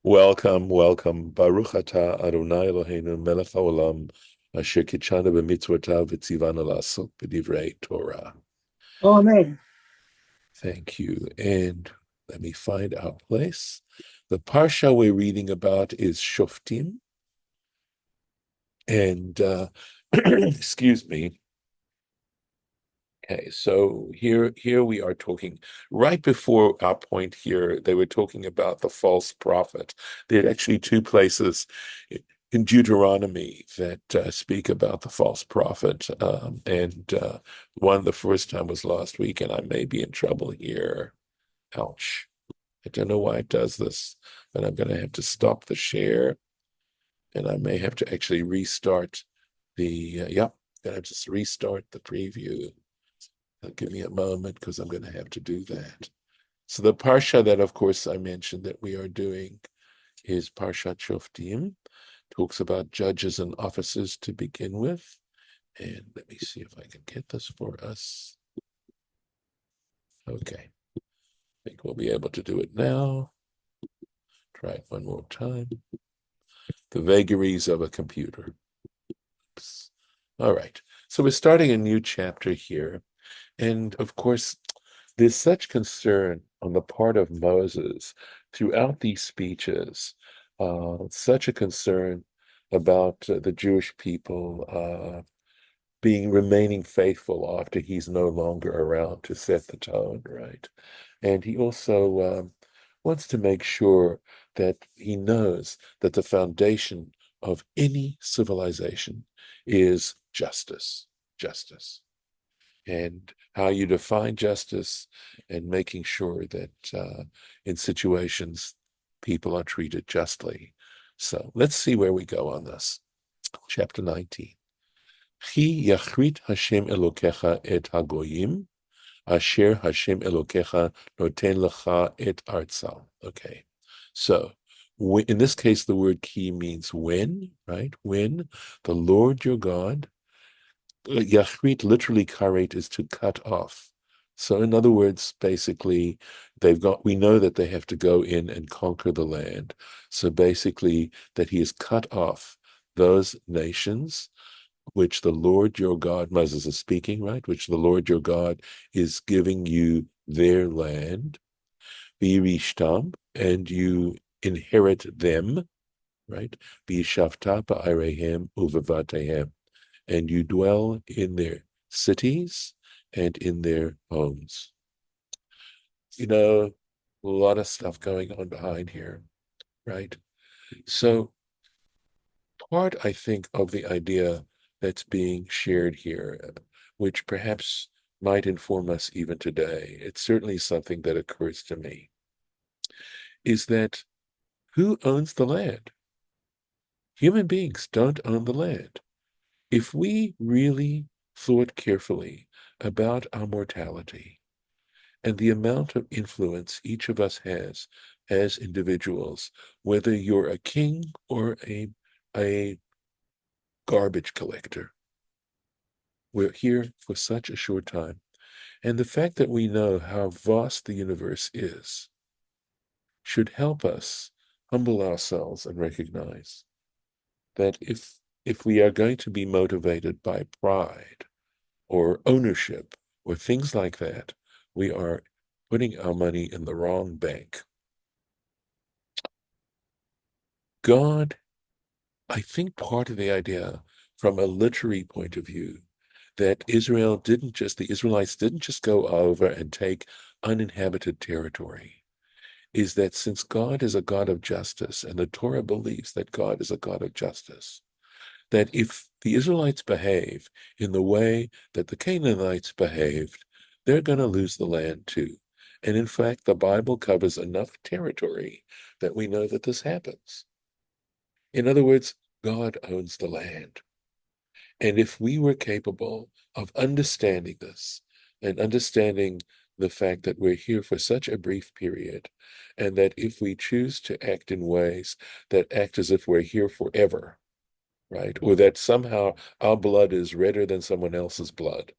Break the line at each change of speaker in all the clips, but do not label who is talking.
Welcome, welcome. Baruch atah Adonai Eloheinu melech haolam asher kitshanu b'mitzvotav v'tzivanu la'asok b'divrei Torah.
Amen.
Thank you. And let me find our place. The Parsha we're reading about is Shoftim. And excuse me. Okay, so here we are talking right before our point here. They were talking about the false prophet. There are actually two places in Deuteronomy that speak about the false prophet, and one the first time was last week, and I may be in trouble here. Ouch! I don't know why it does this, but I'm going to have to stop the share, and I may have to actually restart the. Yep, going to just restart the preview. Give me a moment because I'm going to have to do that. So the Parsha that, of course, I mentioned that we are doing is Parshat Shoftim. Talks about judges and officers to begin with. And let me see if I can get this for us. Okay. I think we'll be able to do it now. Try it one more time. The vagaries of a computer. Oops. All right. So we're starting a new chapter here. And of course, there's such concern on the part of Moses throughout these speeches, such a concern about the Jewish people remaining faithful after he's no longer around to set the tone, right? And he also wants to make sure that he knows that the foundation of any civilization is justice, justice and how you define justice and making sure that in situations people are treated justly. So let's see where we go on this. Chapter 19. Chi yachrit Hashem Elokecha et hagoyim, asher Hashem Elokecha noten lecha et artzal. Okay, so in this case, the word ki means when, right? When the Lord your God. Yachrit, literally karet, is to cut off. So in other words, basically, we know that they have to go in and conquer the land. So basically, that he has cut off those nations which the Lord your God, Moses is speaking, right? Which the Lord your God is giving you their land, V'yirishtam, and you inherit them, right? V'yishavta ba'arehem uvevatehem, and you dwell in their cities and in their homes. You know, a lot of stuff going on behind here, right? So, part, I think, of the idea that's being shared here, which perhaps might inform us even today, it's certainly something that occurs to me, is that who owns the land? Human beings don't own the land. If we really thought carefully about our mortality and the amount of influence each of us has as individuals, whether you're a king or a garbage collector, we're here for such a short time. And the fact that we know how vast the universe is should help us humble ourselves and recognize that if we are going to be motivated by pride or ownership or things like that, we are putting our money in the wrong bank. God, I think part of the idea from a literary point of view, that the Israelites didn't just go over and take uninhabited territory, is that since God is a God of justice, and the Torah believes that God is a God of justice, that if the Israelites behave in the way that the Canaanites behaved, they're going to lose the land too. And in fact, the Bible covers enough territory that we know that this happens. In other words, God owns the land. And if we were capable of understanding this and understanding the fact that we're here for such a brief period, and that if we choose to act in ways that act as if we're here forever, right? Or that somehow our blood is redder than someone else's blood.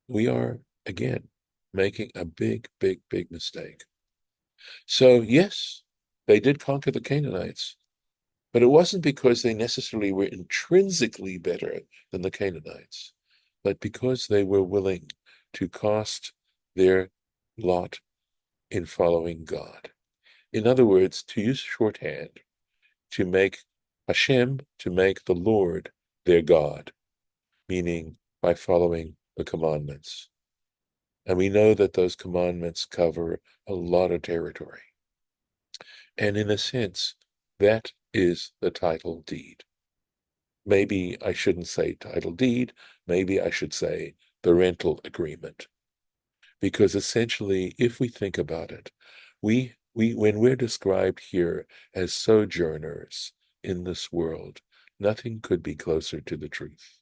We are, again, making a big, big, big mistake. So, yes, They did conquer the Canaanites, but it wasn't because they necessarily were intrinsically better than the Canaanites, but because they were willing to cast their lot in following God. In other words, to use shorthand, to make Hashem, to make the Lord their God, meaning by following the commandments. And we know that those commandments cover a lot of territory. And in a sense, that is the title deed. Maybe I shouldn't say title deed, maybe I should say the rental agreement. Because essentially, if we think about it, when we're described here as sojourners in this world, nothing could be closer to the truth.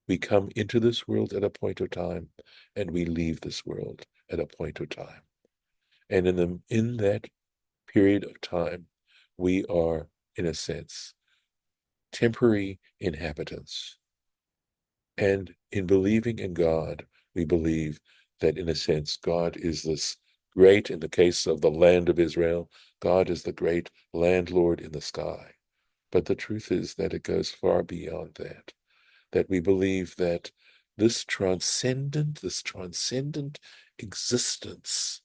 We come into this world at a point of time, and we leave this world at a point of time. And in that period of time, we are, in a sense, temporary inhabitants. And in believing in God, we believe that, in a sense, God is this great, in the case of the land of Israel, God is the great landlord in the sky. But the truth is that it goes far beyond that we believe that this transcendent existence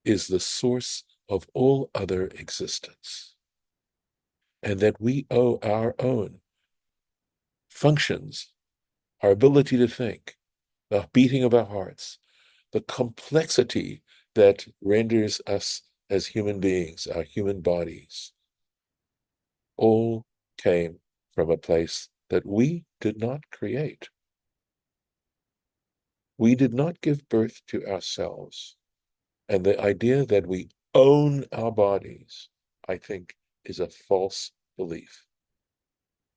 is the source of all other existence, and that we owe our own functions, our ability to think, the beating of our hearts, the complexity that renders us as human beings, our human bodies, all came from a place that we did not create. We did not give birth to ourselves. And the idea that we own our bodies, I think, is a false belief.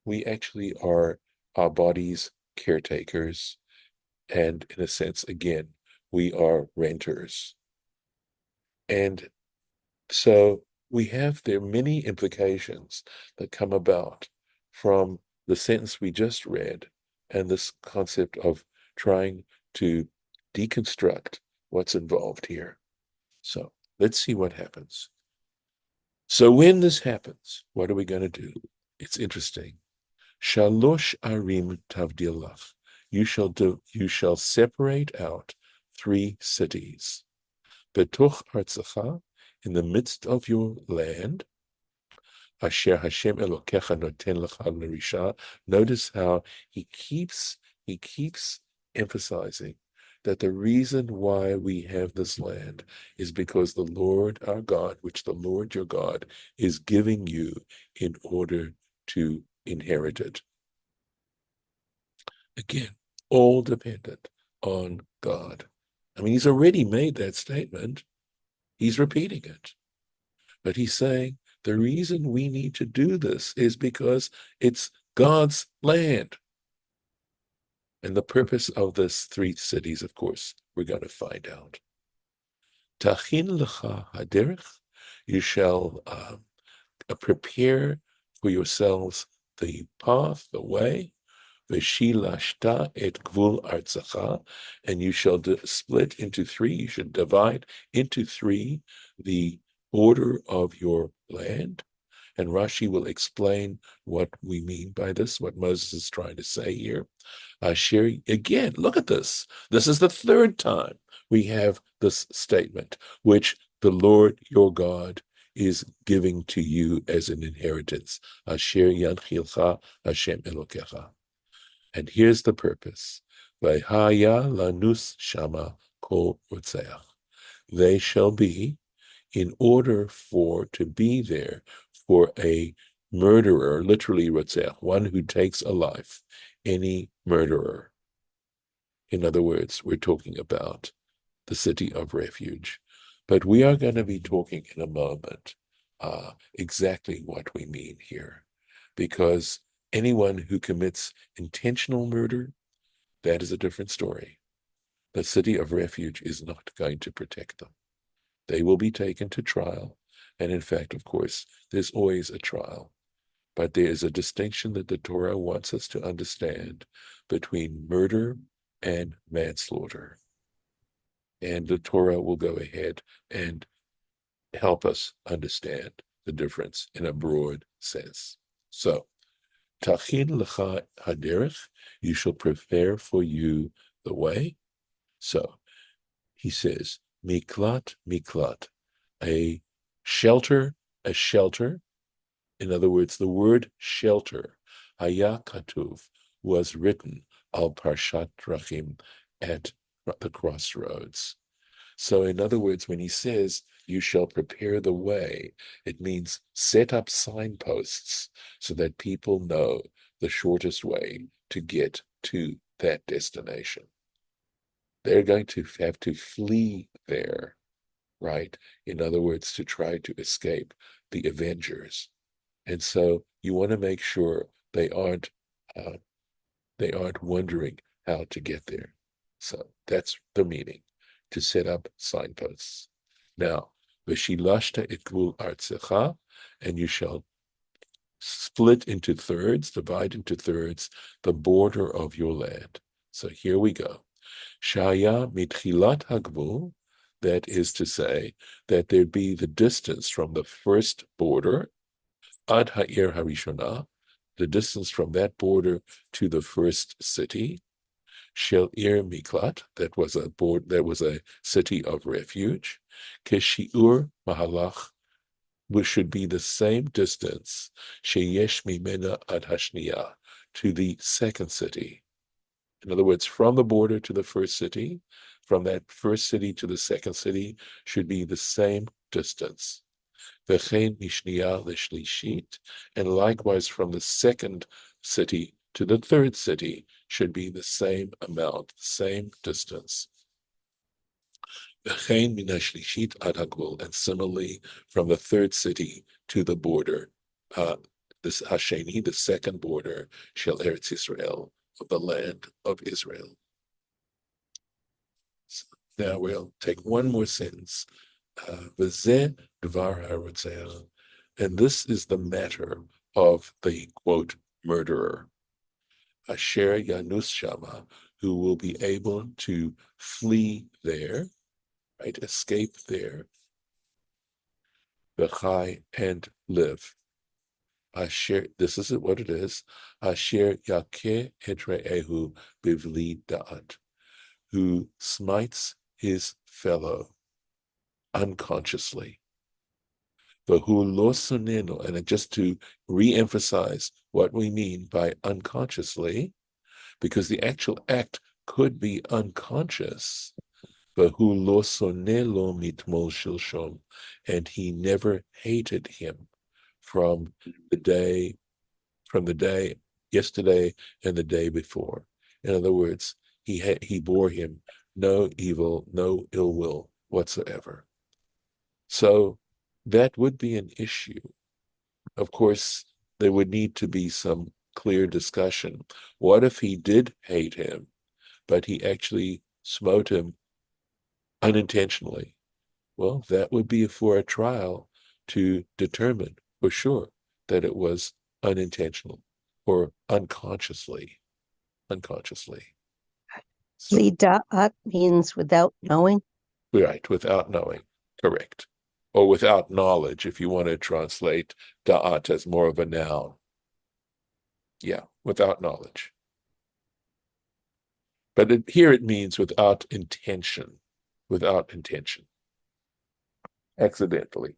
We actually are our bodies' caretakers. And in a sense, again, we are renters. And so there are many implications that come about from the sentence we just read and this concept of trying to deconstruct what's involved here. So let's see what happens. So when this happens, what are we going to do? It's interesting. Shalosh arim tavdilach. You shall separate out 3 cities. Betoch artzacha, in the midst of your land, asher Hashem Elokecha noten lecha l'risha. Notice how he keeps emphasizing that the reason why we have this land is because the Lord our God, which the Lord your God is giving you in order to inherit it. Again, all dependent on God. I mean, he's already made that statement. He's repeating it. But he's saying the reason we need to do this is because it's God's land. And the purpose of this 3 cities, of course, we're going to find out. Tachin lecha haderech, you shall prepare for yourselves the path, the way, v'shilashta et gvul artzacha, and you shall split into 3, you should divide into 3 the border of your land. And Rashi will explain what we mean by this, what Moses is trying to say here. Again, look at this. This is the 3rd time we have this statement, which the Lord your God is giving to you as an inheritance. Asher yanchilcha Hashem Elokecha. And here's the purpose. V'haya lanus shama kol rotzeach. They shall be, in order to be there for a murderer, literally rotzeach, one who takes a life, any murderer. In other words, we're talking about the city of refuge. But we are going to be talking in a moment exactly what we mean here, because anyone who commits intentional murder, that is a different story. The city of refuge is not going to protect them. They will be taken to trial. And in fact, of course, there's always a trial. But there is a distinction that the Torah wants us to understand between murder and manslaughter. And the Torah will go ahead and help us understand the difference in a broad sense. So, Tachin lecha haderech, you shall prepare for you the way. So, he says, miklat, miklat, a shelter, a shelter. In other words, the word shelter, haya katuv, was written al parshat drachim, at the crossroads. So, in other words, when he says, you shall prepare the way, it means set up signposts so that people know the shortest way to get to that destination. They're going to have to flee there, right? In other words, to try to escape the Avengers. And so you want to make sure uh, they aren't wondering how to get there. So that's the meaning, to set up signposts. Now, v'shilashta et gvul artzecha, and you shall split into thirds, divide into thirds, the border of your land. So here we go. Shaya mitchilat hagvul, that is to say, that there be the distance from the first border, ad ha'ir harishonah, the distance from that border to the first city, shel ir miklat, that was a city of refuge, keshiur mahalach, which should be the same distance, sheyesh mimena ad hashniya, to the second city. In other words, from the border to the first city, from that first city to the second city, should be the same distance. V'chein mishniya l'shlishit, and likewise from the second city to the third city should be the same amount, same distance. V'chein min hashlishit ad hagvul, and similarly from the third city to the border, this Hasheni, the second border, shel Eretz Israel, of the land of Israel. So now we'll take one more sentence. V'zeh dvar harotzeach, and this is the matter of the, quote, murderer, asher yanus shama, who will be able to flee there, right, escape there, v'chai, and live. Asher, this is what it is, asher yakeh et re'ehu bivli da'at, who smites his fellow unconsciously. V'hu lo sunenu, and just to re-emphasize what we mean by unconsciously, because the actual act could be unconscious. V'hu lo sonelo mitmol shilshom, and he never hated him from the day yesterday and the day before. In other words, he bore him no evil, no ill will whatsoever. So that would be an issue. Of course, there would need to be some clear discussion. What if he did hate him, but he actually smote him unintentionally? Well, that would be for a trial to determine for sure that it was unintentional or unconsciously. So,
Lida'at means without knowing.
right, without knowing, correct. Or without knowledge, if you want to translate da'at as more of a noun. Yeah, without knowledge. But here it means without intention, accidentally.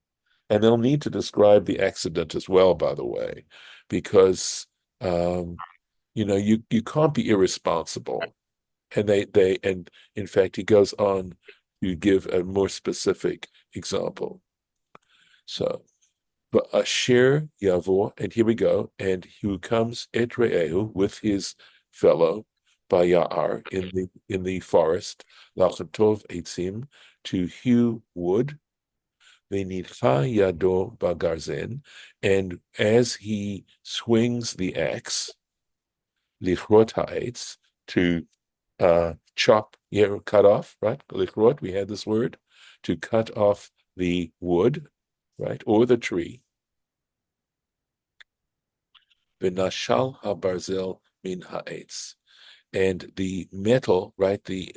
And they'll need to describe the accident as well, by the way, because you can't be irresponsible. And and in fact he goes on to give a more specific example. So Asher Yavo, and here we go, and who comes et re'ehu, with his fellow Bayar, in the forest, lachatov etzim, to hew wood, v'nitcha yado bagarzen, and as he swings the axe, lichrot ha'etz, to chop, cut off, right? Lichrot, we had this word, to cut off the wood, right, or the tree. V'nashal habarzel min ha'etz, and the metal, right, the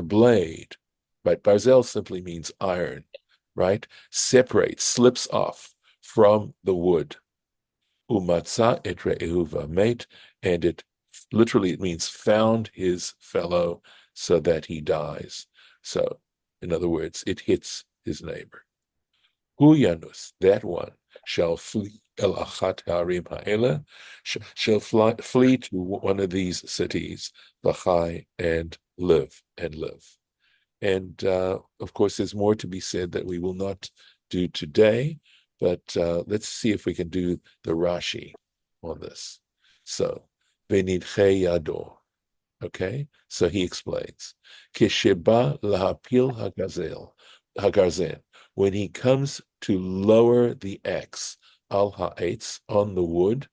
blade, right? Barzel simply means iron. right, separates, slips off from the wood. Umatza et re'ehu v'amet, and literally it means found his fellow so that he dies. So, in other words, it hits his neighbor. Huyanus, that one, shall flee el achat harim ha'ela, shall flee to one of these cities, v'chai, and live, and live. And of course, there's more to be said that we will not do today, but let's see if we can do the Rashi on this. So, Venidche Yado. Okay, so he explains, Kisheba lahapil hagarzen, when he comes to lower the axe, al ha'etz, on the wood,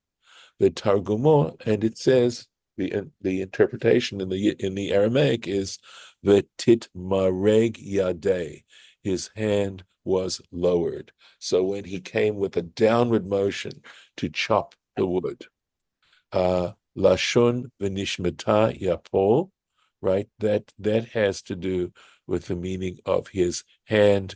the targumo, and it says the interpretation in the Aramaic is the tit mareg yadeh, his hand was lowered. So when he came with a downward motion to chop the wood, lashon v'nishmata yapo, right? That has to do with the meaning of his hand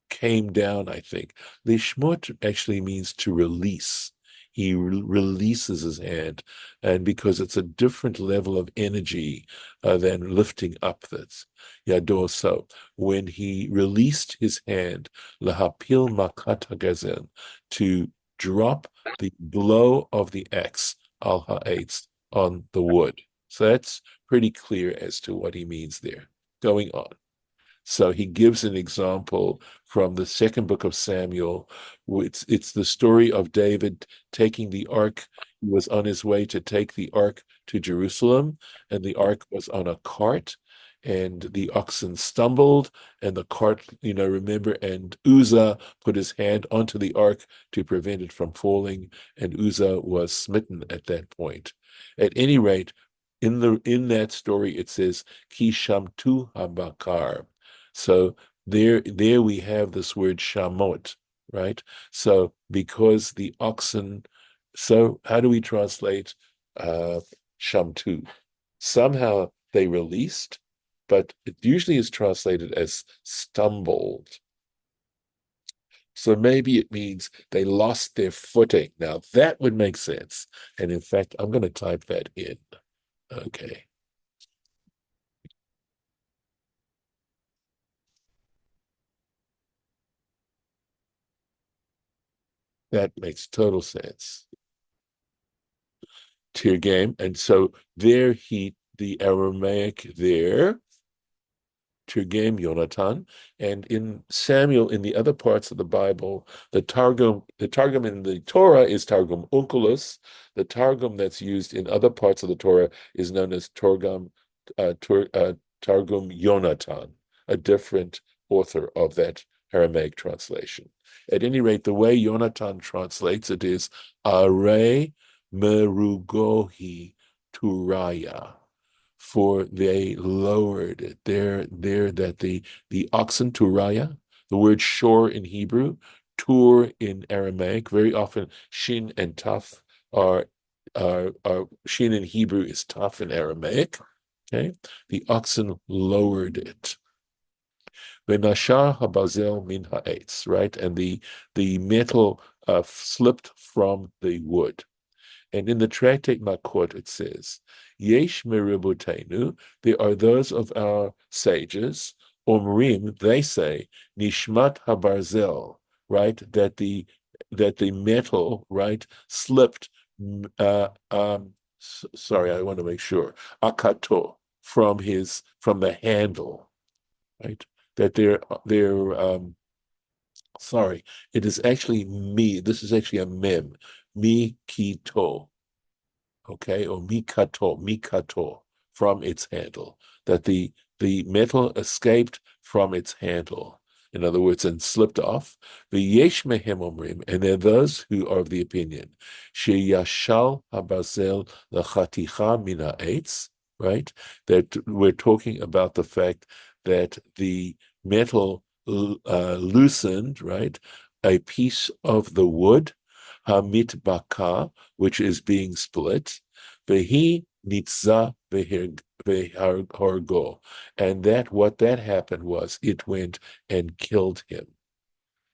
came down, I think. Lishmot actually means to release. He releases his hand, and because it's a different level of energy than lifting up that's Yador. So when he released his hand, lahapil makat hagazel, to drop the blow of the axe, al ha'etz, on the wood. So that's pretty clear as to what he means there. Going on. So he gives an example from the second book of Samuel. It's the story of David taking the ark. He was on his way to take the ark to Jerusalem, and the ark was on a cart, and the oxen stumbled, and the cart, remember, and Uzzah put his hand onto the ark to prevent it from falling, and Uzzah was smitten at that point. At any rate, in that story, it says, Ki shamtu habakar. So there we have this word shamot, right? So because the oxen, so how do we translate shamtu? Somehow they released, but it usually is translated as stumbled. So maybe it means they lost their footing. Now that would make sense. And in fact, I'm going to type that in. Okay. That makes total sense. Tier game. And so there the Aramaic there, Tirgem Yonatan, and in Samuel, in the other parts of the Bible, the Targum in the Torah is Targum Onkelos. The Targum that's used in other parts of the Torah is known as Targum Yonatan, a different author of that Aramaic translation. At any rate, the way Yonatan translates it is Are Merugohi Turaya, for they lowered it. There that the oxen turaya, the word shore in Hebrew, tur in Aramaic, very often shin and taf are shin in Hebrew is taf in Aramaic. Okay, the oxen lowered it. Venashar habazel min ha'etz, right, and the metal slipped from the wood. And in the Tractate Makot, it says, Yesh meributenu, there are those of our sages, Omrim, they say, Nishmat habarzel, right, that the metal, right, slipped, sorry, I want to make sure, akato, from the handle, right, that sorry, it is actually me, this is actually a mem, mi kito, okay, or mikato, from its handle, that the metal escaped from its handle. In other words, and slipped off. The yesh mehem omrim, and there are those who are of the opinion, sheyashal habazel lachaticha min ha'etz, right? That we're talking about the fact that the metal loosened, right, a piece of the wood, hamit baka, which is being split, vehi nitza vehargo, and that what that happened was it went and killed him.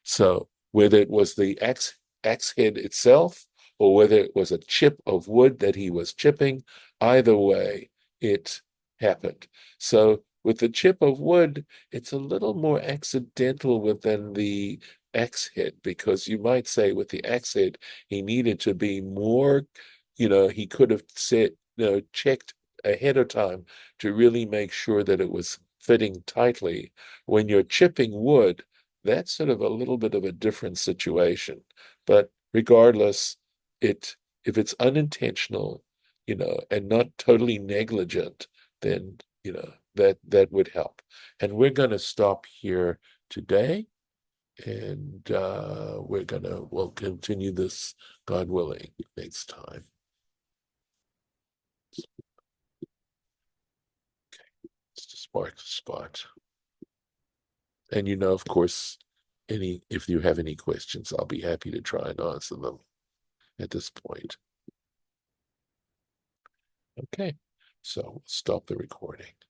So whether it was the axe head itself or whether it was a chip of wood that he was chipping, either way, it happened. So with the chip of wood, it's a little more accidental within the axe head, because you might say with the axe head, he needed to be more, he could have said, checked ahead of time to really make sure that it was fitting tightly. When you're chipping wood, that's sort of a little bit of a different situation. But regardless, it if it's unintentional, and not totally negligent, then that would help. And we're going to stop here today, and we'll continue this, God willing, next time. Let's just mark the spot. And of course, if you have any questions, I'll be happy to try and answer them at this point. Okay, so stop the recording.